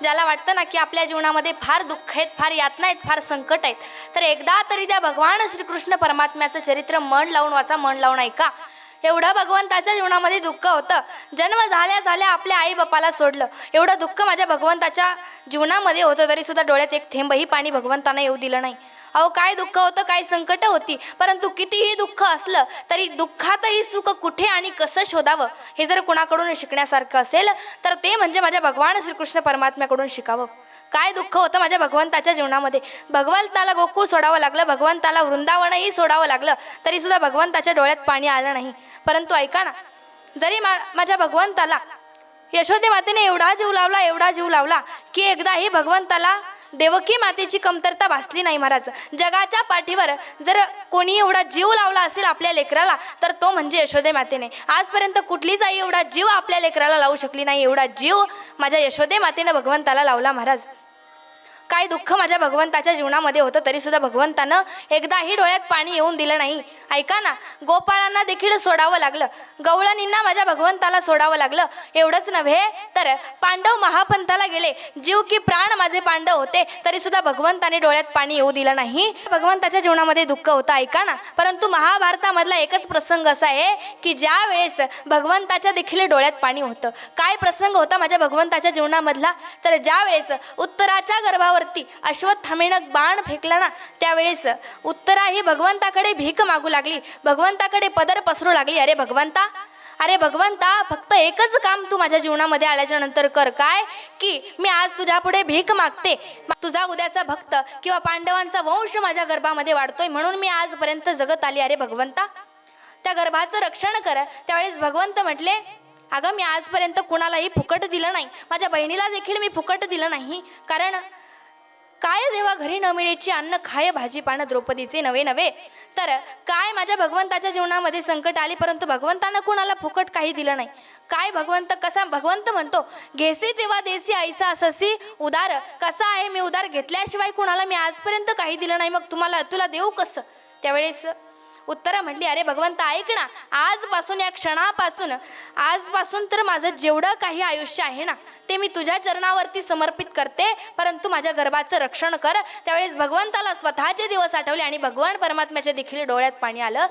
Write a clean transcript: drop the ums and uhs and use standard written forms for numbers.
ज्याला वाटतं ना की आपल्या जीवनामध्ये फार दुःख आहेत, फार यातना आहेत, फार संकट आहेत, तर एकदा तरी त्या भगवान श्रीकृष्ण परमात्म्याचं चरित्र मन लावून वाचा, मन लावून ऐका. एवढं भगवंताच्या जीवनामध्ये दुःख होतं. जन्म झाल्या झाल्या आपल्या आई बापाला सोडलं, एवढं दुःख माझ्या भगवंताच्या जीवनामध्ये होतं, तरी सुद्धा डोळ्यात एक थेंबही पाणी भगवंतांना येऊ दिलं नाही. अहो काय दुःख होतं, काय संकट होती, परंतु कितीही दुःख असलं तरी दुःखातही सुख कुठे आणि कसं शोधावं हे जर कुणाकडून शिकण्यासारखं असेल तर ते म्हणजे माझ्या भगवान श्रीकृष्ण परमात्म्याकडून शिकावं. काय दुःख होतं माझ्या भगवंताच्या जीवनामध्ये. भगवंताला गोकुळ सोडावं लागलं, भगवंताला वृंदावनही सोडावं लागलं, तरी सुद्धा भगवंताच्या डोळ्यात पाणी आलं नाही. परंतु ऐका ना, जरी माझ्या भगवंताला यशोदे मातेने एवढा जीव लावला, एवढा जीव लावला की एकदाही भगवंताला देवकी मातेची कमतरता भासली नाही. महाराज, जगाच्या पाठीवर जर कोणी एवढा जीव लावला असेल आपल्या लेकराला तर तो म्हणजे यशोदे मातेने. आजपर्यंत कुठलीच आई एवढा जीव आपल्या लेकराला लावू शकली नाही, एवढा जीव माझ्या यशोदे मातेने भगवंताला लावला. महाराज, काय दुःख माझ्या भगवंताच्या जीवनामध्ये होतं, तरी सुद्धा भगवंतानं एकदाही डोळ्यात पाणी येऊन दिलं नाही. ऐका ना, गोपाळांना देखील सोडावं लागलं, गवळणींना माझ्या भगवंताला सोडावं लागलं. एवढंच नव्हे तर पांडव महापंथाला गेले, जीव की प्राण माझे पांडव होते, तरी सुद्धा भगवंताने डोळ्यात पाणी येऊ दिलं नाही. भगवंताच्या जीवनामध्ये दुःख होतं. ऐका ना, परंतु महाभारतामधला एकच प्रसंग असा आहे की ज्या वेळेस भगवंताच्या देखील डोळ्यात पाणी होतं. काय प्रसंग होता माझ्या भगवंताच्या जीवनामधला, तर ज्या वेळेस उत्तराच्या गर्भावरती अश्वत्थामेनं बाण फेकला ना, त्यावेळेस उत्तरा ही भगवंताकडे भीक मागू लागली, भगवंताकडे पदर पसरू लागली. अरे भगवंता, फक्त एकच काम तू माझ्या जीवनामध्ये आल्याच्या नंतर कर. काय की मी आज तुझ्या पुढे भीक मागते, तुझा उद्याचा भक्त किंवा पांडवांचा वंश माझ्या गर्भामध्ये वाढतोय, म्हणून मी आजपर्यंत जगत आली. अरे भगवंता, त्या गर्भाचं रक्षण कर. त्यावेळेस भगवंत म्हटले, अगं मी आजपर्यंत कुणालाही फुकट दिलं नाही, माझ्या बहिणीला देखील मी फुकट दिलं नाही. कारण काय देवा घरी न मिळेची अन्न खाय भाजी पानं द्रौपदीचे नवे नवे. तर काय माझ्या भगवंताच्या जीवनामध्ये संकट आली, परंतु भगवंतानं कुणाला फुकट काही दिलं नाही. काय भगवंत म्हणतो, घेसी तेव्हा देसी ऐसा अससी उदार. कसा आहे मी उदार, घेतल्याशिवाय कुणाला मी आजपर्यंत काही दिलं नाही, मग तुला देऊ कसं. त्यावेळेस उत्तरा म्हटली, अरे भगवंता ऐक ना, आजपासून या क्षणापासून आजपासून तर माझं जेवढं काही आयुष्य आहे ना ते मी तुझ्या चरणावरती समर्पित करते, परंतु माझ्या गर्भाचं रक्षण कर. त्यावेळेस भगवंताला स्वतःचे दिवस आठवले आणि भगवान परमात्म्याच्या देखील डोळ्यात पाणी आलं.